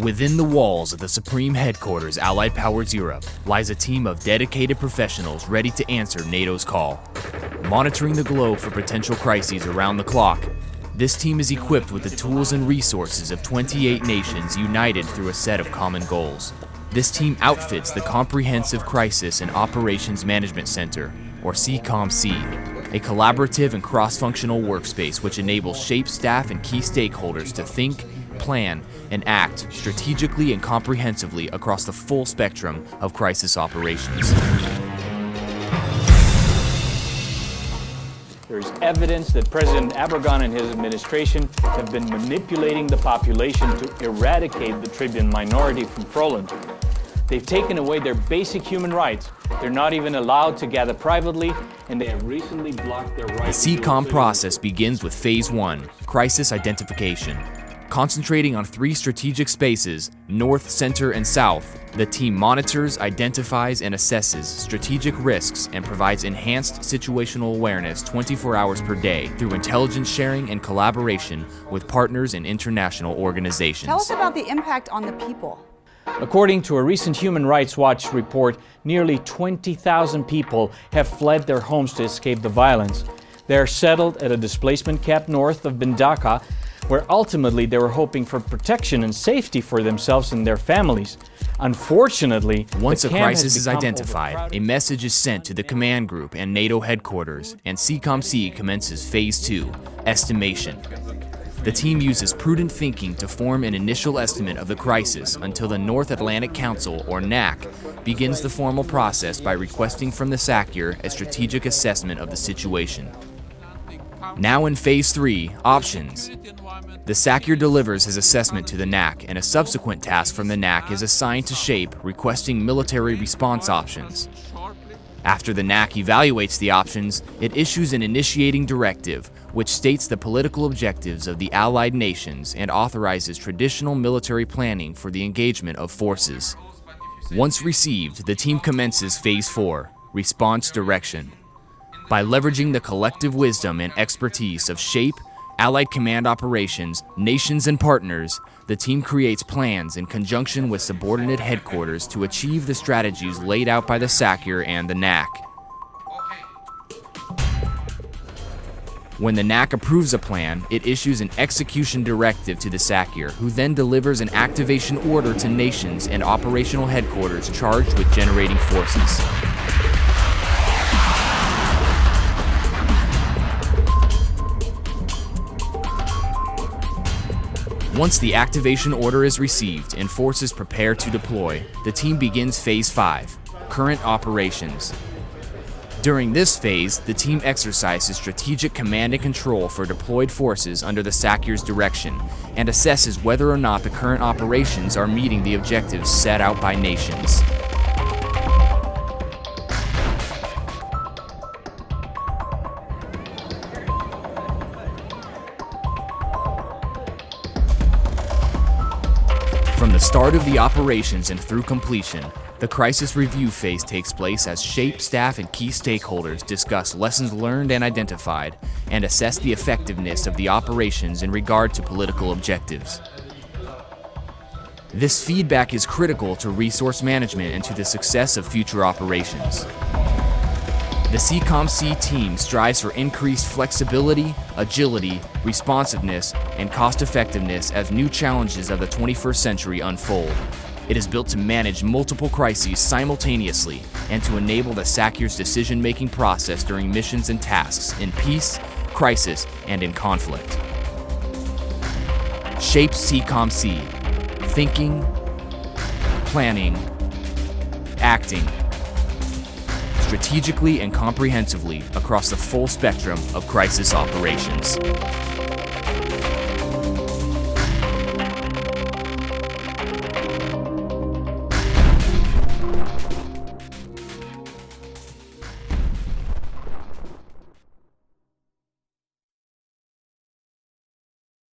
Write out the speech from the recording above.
Within the walls of the Supreme Headquarters Allied Powers Europe lies a team of dedicated professionals ready to answer NATO's call. Monitoring the globe for potential crises around the clock, this team is equipped with the tools and resources of 28 nations united through a set of common goals. This team outfits the Comprehensive Crisis and Operations Management Center, or CCOMC, a collaborative and cross-functional workspace which enables SHAPE staff and key stakeholders to think, plan, and act strategically and comprehensively across the full spectrum of crisis operations. There is evidence that President Erdogan and his administration have been manipulating the population to eradicate the Tribune minority from Poland. They've taken away their basic human rights. They're not even allowed to gather privately, and they have recently blocked their right. The CCOM process begins with Phase 1, crisis identification. Concentrating on 3 strategic spaces, north, center, and south, the team monitors, identifies, and assesses strategic risks and provides enhanced situational awareness 24 hours per day through intelligence sharing and collaboration with partners and international organizations. Tell us about the impact on the people. According to a recent Human Rights Watch report, nearly 20,000 people have fled their homes to escape the violence. They are settled at a displacement camp north of Bindaka, where ultimately they were hoping for protection and safety for themselves and their families. Unfortunately, once a crisis is identified, a message is sent to the command group and NATO headquarters, and CCOMC commences Phase 2, estimation. The team uses prudent thinking to form an initial estimate of the crisis until the North Atlantic Council, or NAC, begins the formal process by requesting from the SACEUR a strategic assessment of the situation. Now in Phase 3, options. The SACEUR delivers his assessment to the NAC, and a subsequent task from the NAC is assigned to SHAPE, requesting military response options. After the NAC evaluates the options, it issues an initiating directive, which states the political objectives of the allied nations and authorizes traditional military planning for the engagement of forces. Once received, the team commences Phase 4, response direction. By leveraging the collective wisdom and expertise of SHAPE, Allied Command Operations, nations, and partners, the team creates plans in conjunction with subordinate headquarters to achieve the strategies laid out by the SACEUR and the NAC. When the NAC approves a plan, it issues an execution directive to the SACEUR, who then delivers an activation order to nations and operational headquarters charged with generating forces. Once the activation order is received and forces prepare to deploy, the team begins Phase 5, current operations. During this phase, the team exercises strategic command and control for deployed forces under the SACEUR's direction and assesses whether or not the current operations are meeting the objectives set out by nations. From the start of the operations and through completion, the crisis review phase takes place as SHAPE staff and key stakeholders discuss lessons learned and identified and assess the effectiveness of the operations in regard to political objectives. This feedback is critical to resource management and to the success of future operations. The CCOMC team strives for increased flexibility, agility, responsiveness, and cost-effectiveness as new challenges of the 21st century unfold. It is built to manage multiple crises simultaneously and to enable the SACEUR's decision-making process during missions and tasks in peace, crisis, and in conflict. SHAPE CCOMC: thinking, planning, acting, strategically and comprehensively across the full spectrum of crisis operations.